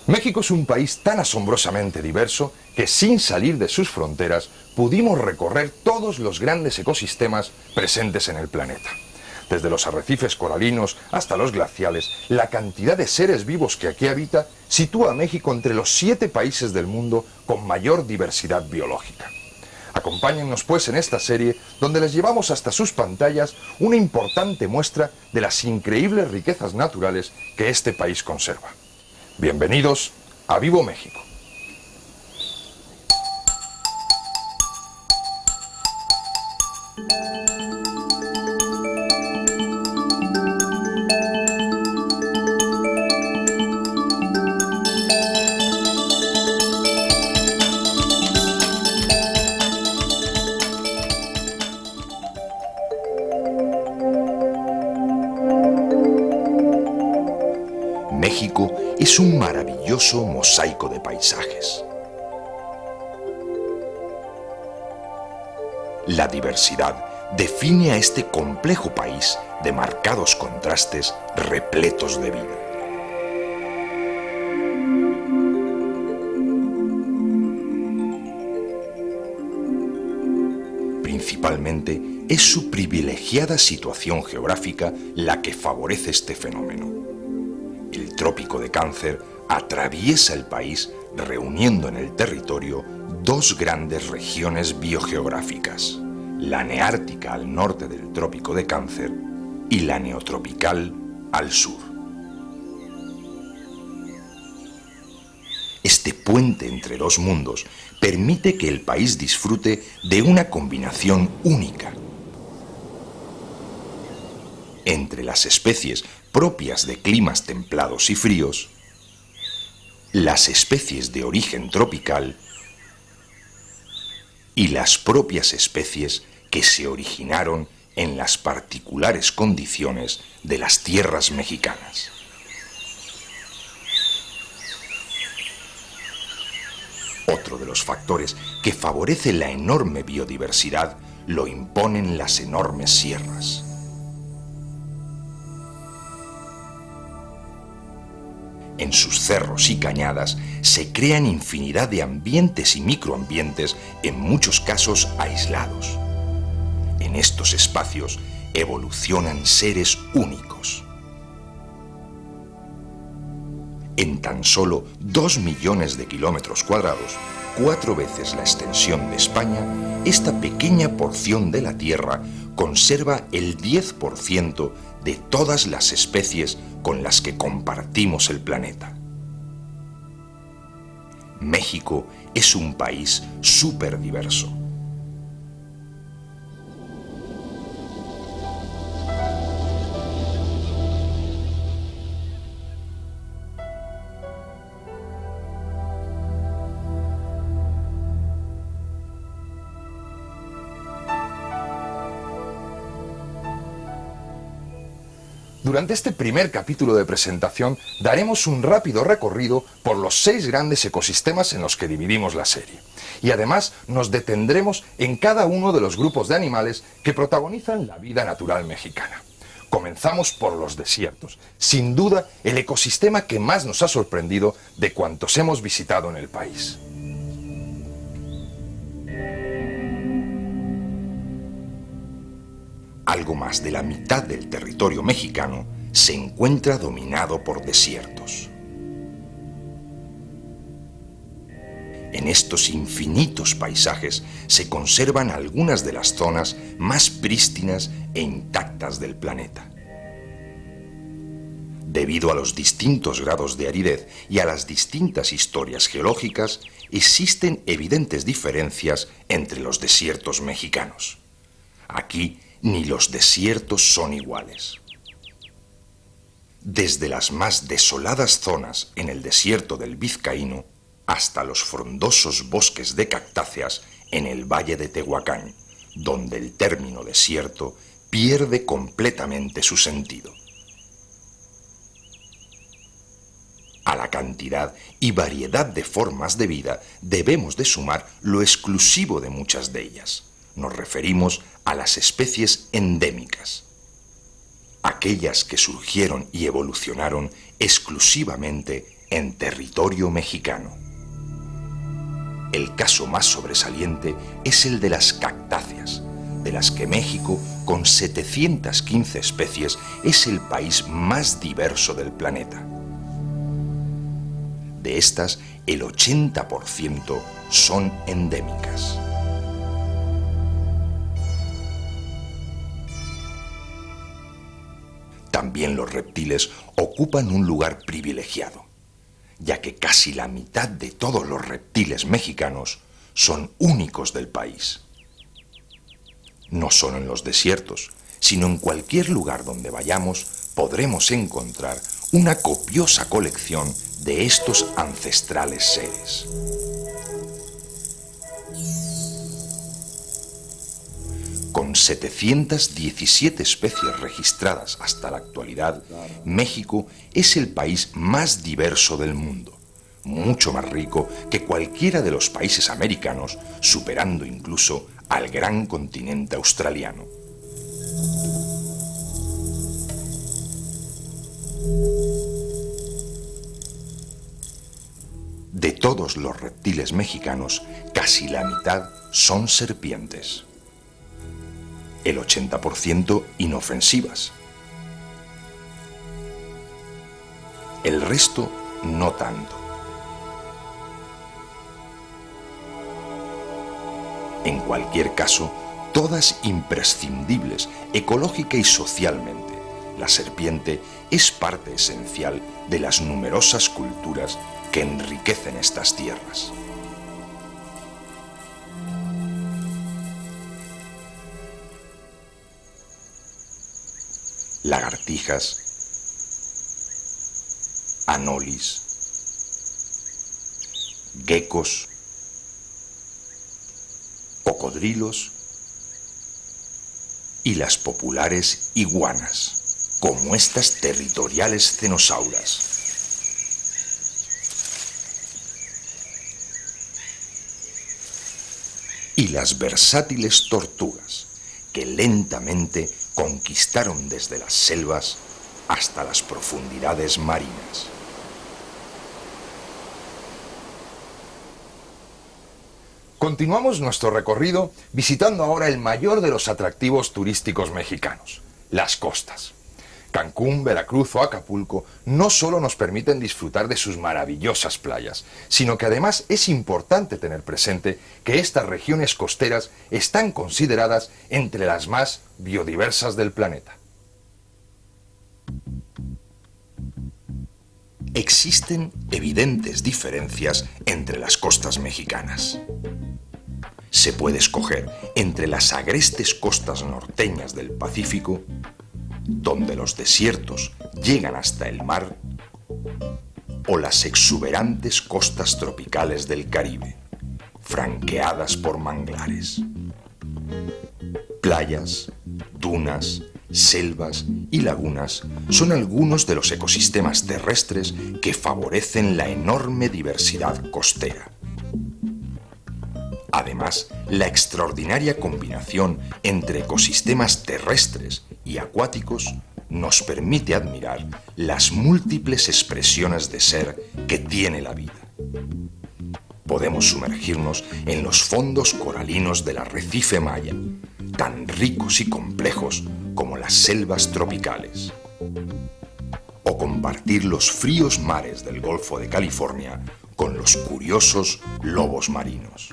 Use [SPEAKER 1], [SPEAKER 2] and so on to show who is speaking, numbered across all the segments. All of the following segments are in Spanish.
[SPEAKER 1] México es un país tan asombrosamente diverso que sin salir de sus fronteras pudimos recorrer todos los grandes ecosistemas presentes en el planeta. Desde los arrecifes coralinos hasta los glaciales, la cantidad de seres vivos que aquí habita sitúa a México entre los 7 países del mundo con mayor diversidad biológica. Acompáñennos pues en esta serie donde les llevamos hasta sus pantallas una importante muestra de las increíbles riquezas naturales que este país conserva. Bienvenidos a Vivo México.
[SPEAKER 2] México es un maravilloso mosaico de paisajes. La diversidad define a este complejo país de marcados contrastes repletos de vida. Principalmente es su privilegiada situación geográfica la que favorece este fenómeno. El trópico de Cáncer atraviesa el país reuniendo en el territorio dos grandes regiones biogeográficas, la neártica al norte del trópico de Cáncer y la neotropical al sur. Este puente entre dos mundos permite que el país disfrute de una combinación única entre las especies propias de climas templados y fríos, las especies de origen tropical y las propias especies que se originaron en las particulares condiciones de las tierras mexicanas. Otro de los factores que favorece la enorme biodiversidad lo imponen las enormes sierras. En sus cerros y cañadas se crean infinidad de ambientes y microambientes, en muchos casos aislados. En estos espacios evolucionan seres únicos. En tan solo 2 millones de kilómetros cuadrados, 4 veces la extensión de España, esta pequeña porción de la Tierra conserva el 10% de todas las especies con las que compartimos el planeta. México es un país súper diverso.
[SPEAKER 1] Durante este primer capítulo de presentación daremos un rápido recorrido por los 6 grandes ecosistemas en los que dividimos la serie. Y además nos detendremos en cada uno de los grupos de animales que protagonizan la vida natural mexicana. Comenzamos por los desiertos, sin duda el ecosistema que más nos ha sorprendido de cuantos hemos visitado en el país.
[SPEAKER 2] Algo más de la mitad del territorio mexicano se encuentra dominado por desiertos. En estos infinitos paisajes se conservan algunas de las zonas más prístinas e intactas del planeta. Debido a los distintos grados de aridez y a las distintas historias geológicas, existen evidentes diferencias entre los desiertos mexicanos. Aquí, ni los desiertos son iguales. Desde las más desoladas zonas en el desierto del Vizcaíno hasta los frondosos bosques de cactáceas en el valle de Tehuacán, donde el término desierto pierde completamente su sentido. A la cantidad y variedad de formas de vida debemos de sumar lo exclusivo de muchas de ellas. Nos referimos a las especies endémicas, aquellas que surgieron y evolucionaron exclusivamente en territorio mexicano. El caso más sobresaliente es el de las cactáceas, de las que México, con 715 especies, es el país más diverso del planeta. De estas, el 80% son endémicas. También los reptiles ocupan un lugar privilegiado, ya que casi la mitad de todos los reptiles mexicanos son únicos del país. No solo en los desiertos, sino en cualquier lugar donde vayamos podremos encontrar una copiosa colección de estos ancestrales seres. Con 717 especies registradas hasta la actualidad, México es el país más diverso del mundo, mucho más rico que cualquiera de los países americanos, superando incluso al gran continente australiano. De todos los reptiles mexicanos, casi la mitad son serpientes. El 80% inofensivas. El resto no tanto. En cualquier caso, todas imprescindibles ecológica y socialmente. La serpiente es parte esencial de las numerosas culturas que enriquecen estas tierras. Lagartijas, anolis, geckos, cocodrilos y las populares iguanas, como estas territoriales cenosauras. Y las versátiles tortugas, que lentamente conquistaron desde las selvas hasta las profundidades marinas.
[SPEAKER 1] Continuamos nuestro recorrido visitando ahora el mayor de los atractivos turísticos mexicanos, las costas. Cancún, Veracruz o Acapulco no solo nos permiten disfrutar de sus maravillosas playas, sino que además es importante tener presente que estas regiones costeras están consideradas entre las más biodiversas del planeta.
[SPEAKER 2] Existen evidentes diferencias entre las costas mexicanas. Se puede escoger entre las agrestes costas norteñas del Pacífico, donde los desiertos llegan hasta el mar, o las exuberantes costas tropicales del Caribe, franqueadas por manglares. Playas, dunas, selvas y lagunas son algunos de los ecosistemas terrestres que favorecen la enorme diversidad costera. Además, la extraordinaria combinación entre ecosistemas terrestres y acuáticos nos permite admirar las múltiples expresiones de ser que tiene la vida. Podemos sumergirnos en los fondos coralinos del arrecife maya, tan ricos y complejos como las selvas tropicales, o compartir los fríos mares del Golfo de California con los curiosos lobos marinos.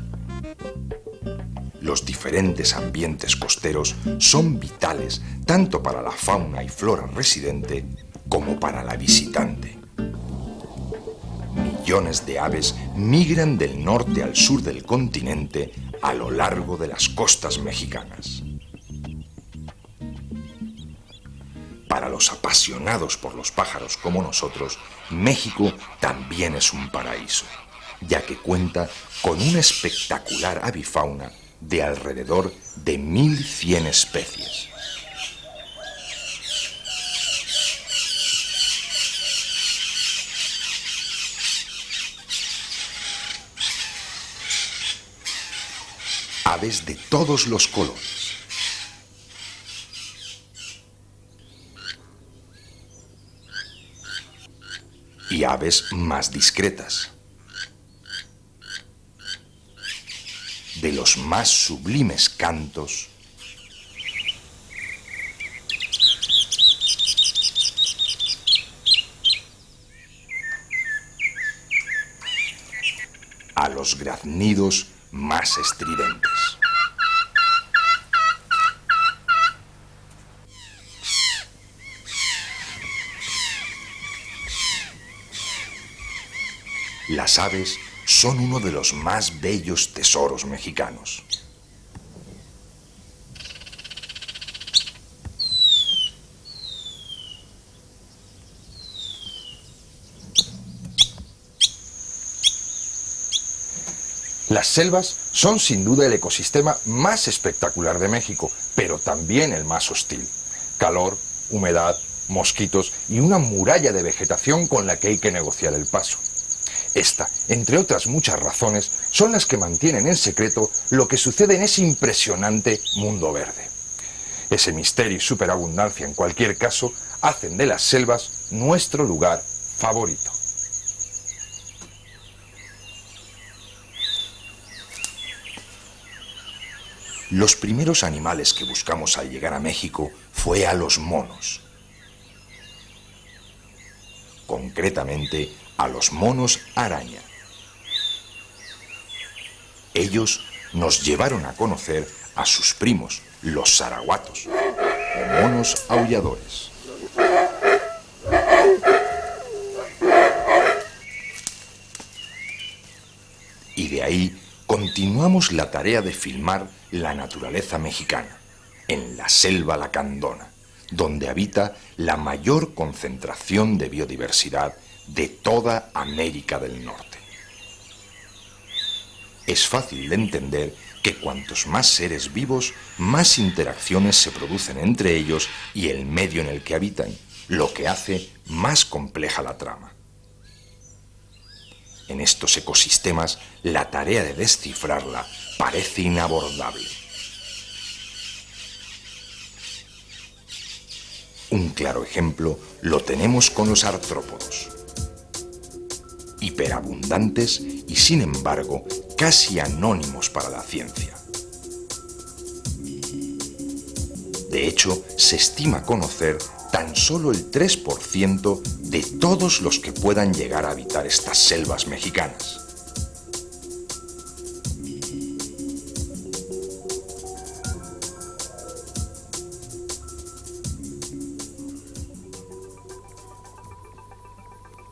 [SPEAKER 2] Los diferentes ambientes costeros son vitales tanto para la fauna y flora residente como para la visitante. Millones de aves migran del norte al sur del continente a lo largo de las costas mexicanas. Para los apasionados por los pájaros como nosotros, México también es un paraíso, ya que cuenta con una espectacular avifauna de alrededor de 1.100 especies. Aves de todos los colores. y aves más discretas. De los más sublimes cantos a los graznidos más estridentes. Las aves son uno de los más bellos tesoros mexicanos.
[SPEAKER 1] Las selvas son sin duda el ecosistema más espectacular de México, pero también el más hostil. Calor, humedad, mosquitos y una muralla de vegetación con la que hay que negociar el paso. Esta, entre otras muchas razones, son las que mantienen en secreto lo que sucede en ese impresionante mundo verde. Ese misterio y superabundancia, en cualquier caso, hacen de las selvas nuestro lugar favorito.
[SPEAKER 2] Los primeros animales que buscamos al llegar a México fue a los monos. Concretamente, a los monos araña. Ellos nos llevaron a conocer a sus primos, los zaraguatos, o monos aulladores. Y de ahí continuamos la tarea de filmar la naturaleza mexicana, en la selva lacandona, donde habita la mayor concentración de biodiversidad de toda América del Norte. Es fácil de entender que cuantos más seres vivos, más interacciones se producen entre ellos y el medio en el que habitan, lo que hace más compleja la trama. En estos ecosistemas, la tarea de descifrarla parece inabordable. Un claro ejemplo lo tenemos con los artrópodos. Hiperabundantes y, sin embargo, casi anónimos para la ciencia. De hecho, se estima conocer tan solo el 3% de todos los que puedan llegar a habitar estas selvas mexicanas.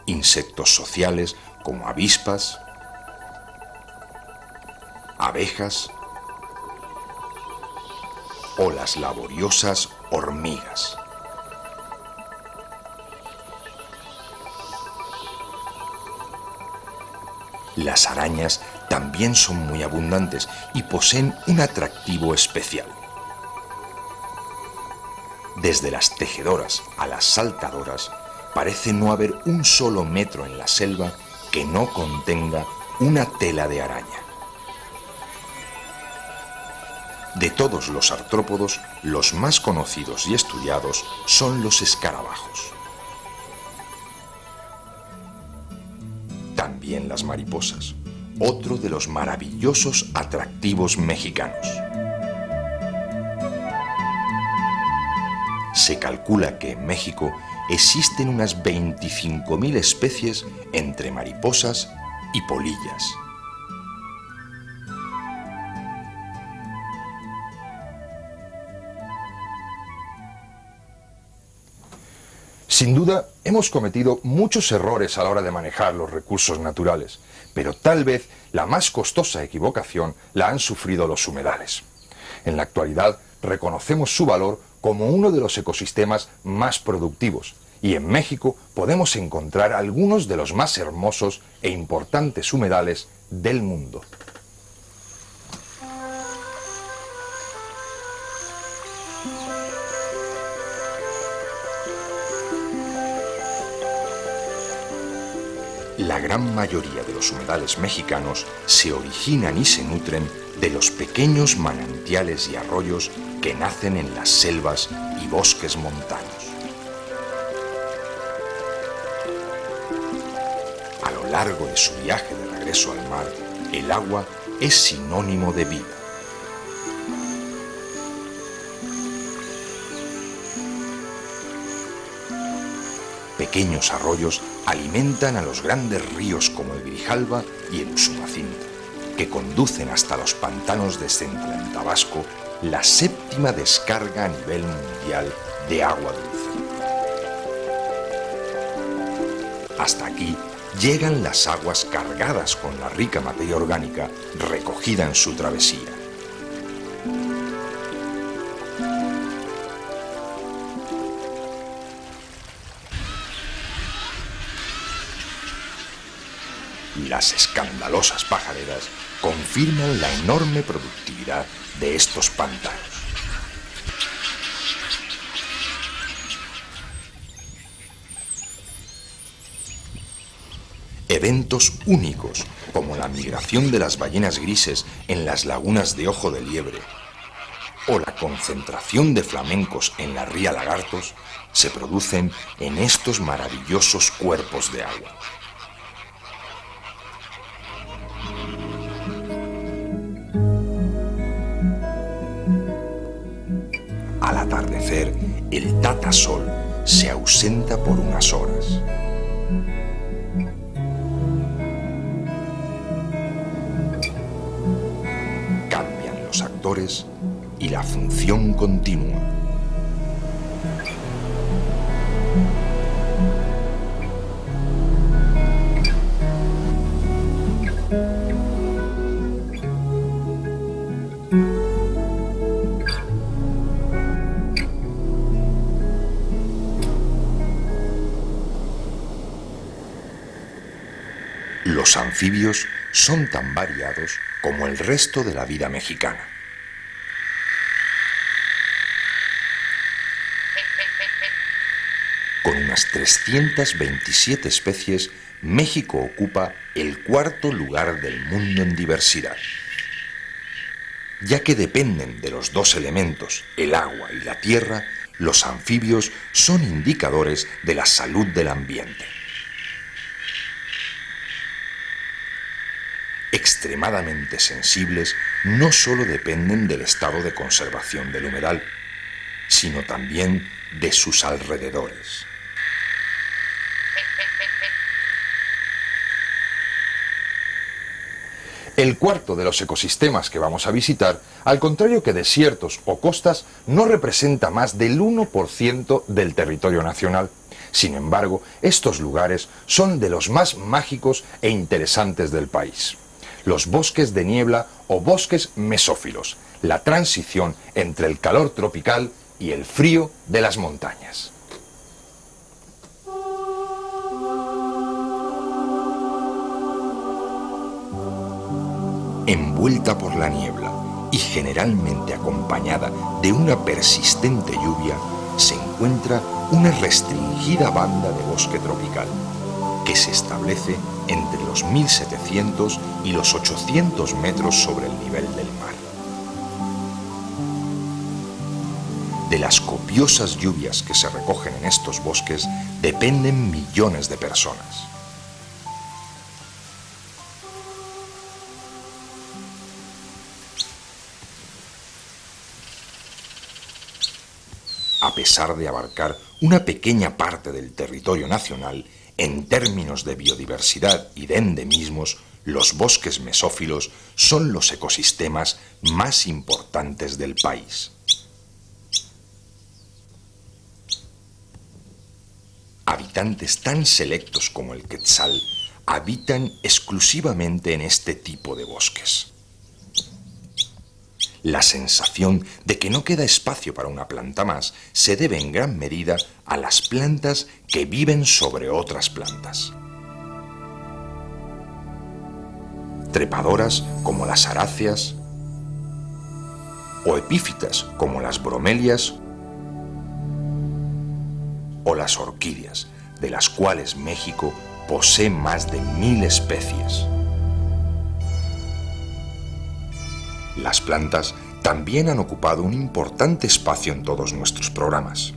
[SPEAKER 2] Insectos sociales como avispas, abejas o las laboriosas hormigas. Las arañas también son muy abundantes y poseen un atractivo especial. Desde las tejedoras a las saltadoras, parece no haber un solo metro en la selva que no contenga una tela de araña. De todos los artrópodos, los más conocidos y estudiados son los escarabajos. También las mariposas, otro de los maravillosos atractivos mexicanos. Se calcula que en México existen unas 25.000 especies entre mariposas y polillas.
[SPEAKER 1] Sin duda, hemos cometido muchos errores a la hora de manejar los recursos naturales, pero tal vez la más costosa equivocación la han sufrido los humedales. En la actualidad, reconocemos su valor como uno de los ecosistemas más productivos, y en México podemos encontrar algunos de los más hermosos e importantes humedales del mundo.
[SPEAKER 2] La gran mayoría de los humedales mexicanos se originan y se nutren de los pequeños manantiales y arroyos que nacen en las selvas y bosques montanos. largo de su viaje de regreso al mar, el agua es sinónimo de vida. Pequeños arroyos alimentan a los grandes ríos como el Grijalba y el Usumacinta, que conducen hasta los pantanos de Centla en Tabasco, la séptima descarga a nivel mundial de agua dulce. Hasta aquí llegan las aguas cargadas con la rica materia orgánica recogida en su travesía. Las escandalosas pajareras confirman la enorme productividad de estos pantanos. Eventos únicos, como la migración de las ballenas grises en las lagunas de Ojo de Liebre o la concentración de flamencos en la ría Lagartos, se producen en estos maravillosos cuerpos de agua. Al atardecer, el Tata Sol se ausenta por unas horas. Cambian los actores y la función continúa. Los anfibios son tan variados como el resto de la vida mexicana. Con unas 327 especies, México ocupa el cuarto lugar del mundo en diversidad. Ya que dependen de los dos elementos, el agua y la tierra, los anfibios son indicadores de la salud del ambiente. Extremadamente sensibles, no solo dependen del estado de conservación del humedal, sino también de sus alrededores.
[SPEAKER 1] El cuarto de los ecosistemas que vamos a visitar, al contrario que desiertos o costas, no representa más del 1% del territorio nacional. Sin embargo, estos lugares son de los más mágicos e interesantes del país. Los bosques de niebla o bosques mesófilos, la transición entre el calor tropical y el frío de las montañas.
[SPEAKER 2] Envuelta por la niebla y generalmente acompañada de una persistente lluvia, se encuentra una restringida banda de bosque tropical, que se establece entre los 1700 y los 800 metros sobre el nivel del mar. De las copiosas lluvias que se recogen en estos bosques dependen millones de personas. A pesar de abarcar una pequeña parte del territorio nacional, en términos de biodiversidad y de endemismos, los bosques mesófilos son los ecosistemas más importantes del país. Habitantes tan selectos como el quetzal habitan exclusivamente en este tipo de bosques. La sensación de que no queda espacio para una planta más se debe en gran medida a las plantas que viven sobre otras plantas. Trepadoras como las aráceas o epífitas como las bromelias o las orquídeas, de las cuales México posee más de 1000 especies. Las plantas también han ocupado un importante espacio en todos nuestros programas.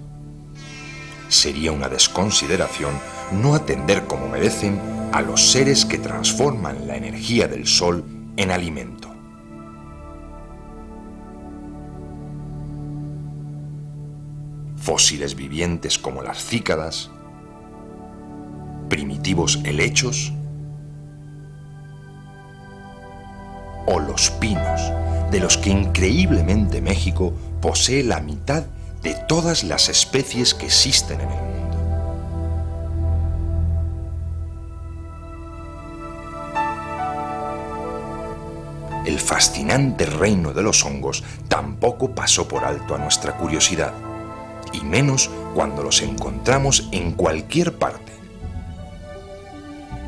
[SPEAKER 2] Sería una desconsideración no atender como merecen a los seres que transforman la energía del sol en alimento. Fósiles vivientes como las cícadas, primitivos helechos o los pinos, de los que increíblemente México posee la mitad de todas las especies que existen en el mundo. El fascinante reino de los hongos tampoco pasó por alto a nuestra curiosidad, y menos cuando los encontramos en cualquier parte.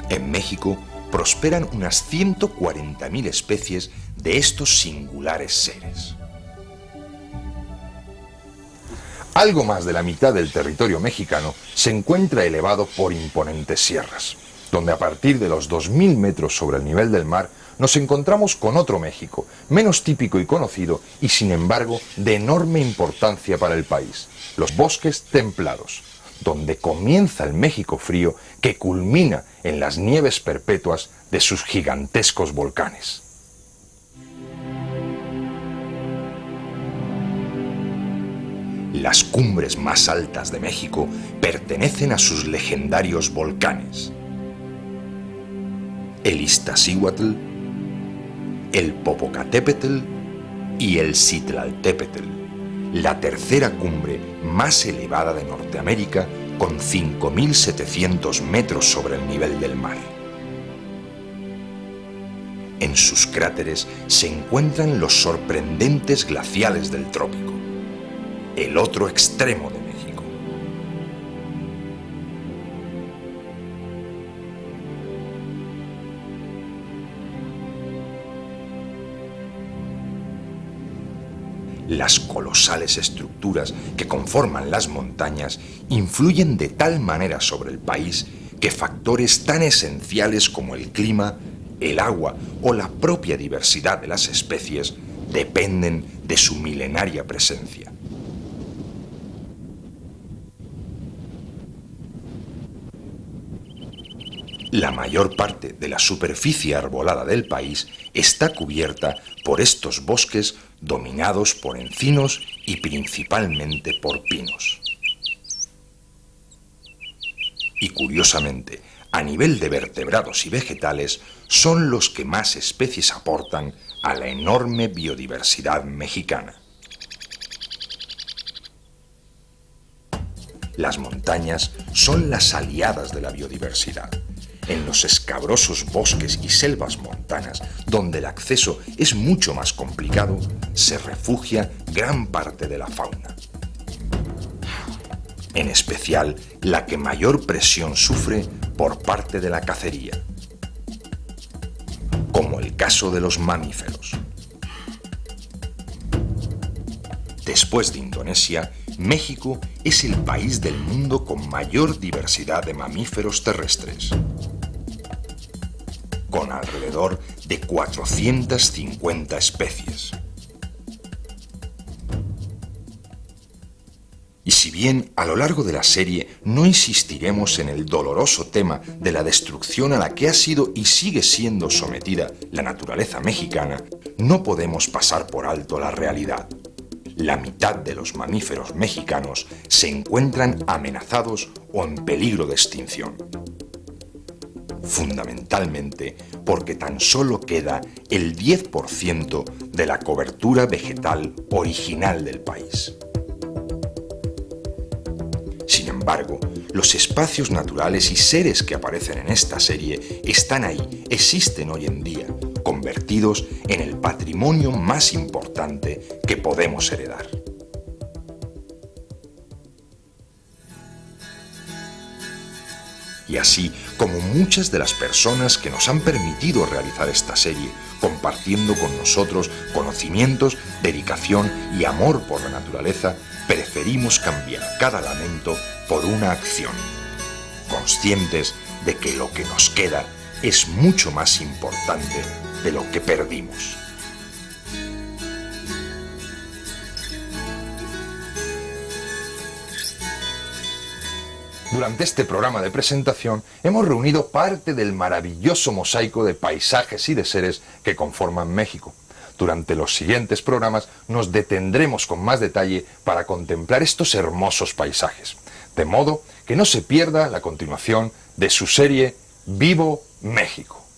[SPEAKER 2] En México prosperan unas 140.000 especies de estos singulares seres.
[SPEAKER 1] Algo más de la mitad del territorio mexicano se encuentra elevado por imponentes sierras, donde a partir de los 2.000 metros sobre el nivel del mar nos encontramos con otro México, menos típico y conocido y sin embargo de enorme importancia para el país, los bosques templados, donde comienza el México frío que culmina en las nieves perpetuas de sus gigantescos volcanes.
[SPEAKER 2] Las cumbres más altas de México pertenecen a sus legendarios volcanes: el Iztaccíhuatl, el Popocatépetl y el Citlaltépetl, la tercera cumbre más elevada de Norteamérica con 5.700 metros sobre el nivel del mar. En sus cráteres se encuentran los sorprendentes glaciales del trópico, el otro extremo de México. Las colosales estructuras que conforman las montañas influyen de tal manera sobre el país que factores tan esenciales como el clima, el agua o la propia diversidad de las especies dependen de su milenaria presencia. La mayor parte de la superficie arbolada del país está cubierta por estos bosques dominados por encinos y principalmente por pinos. Y curiosamente, a nivel de vertebrados y vegetales, son los que más especies aportan a la enorme biodiversidad mexicana. Las montañas son las aliadas de la biodiversidad. En los escabrosos bosques y selvas montanas, donde el acceso es mucho más complicado, se refugia gran parte de la fauna. En especial, la que mayor presión sufre por parte de la cacería, como el caso de los mamíferos. Después de Indonesia, México es el país del mundo con mayor diversidad de mamíferos terrestres, con alrededor de 450 especies. Y si bien a lo largo de la serie no insistiremos en el doloroso tema de la destrucción a la que ha sido y sigue siendo sometida la naturaleza mexicana, no podemos pasar por alto la realidad. La mitad de los mamíferos mexicanos se encuentran amenazados o en peligro de extinción. Fundamentalmente porque tan solo queda el 10% de la cobertura vegetal original del país. Sin embargo, los espacios naturales y seres que aparecen en esta serie están ahí, existen hoy en día, convertidos en el patrimonio más importante que podemos heredar. Y así como muchas de las personas que nos han permitido realizar esta serie, compartiendo con nosotros conocimientos, dedicación y amor por la naturaleza, preferimos cambiar cada lamento por una acción, conscientes de que lo que nos queda es mucho más importante de lo que perdimos.
[SPEAKER 1] Durante este programa de presentación hemos reunido parte del maravilloso mosaico de paisajes y de seres que conforman México. Durante los siguientes programas nos detendremos con más detalle para contemplar estos hermosos paisajes, de modo que no se pierda la continuación de su serie Vivo México.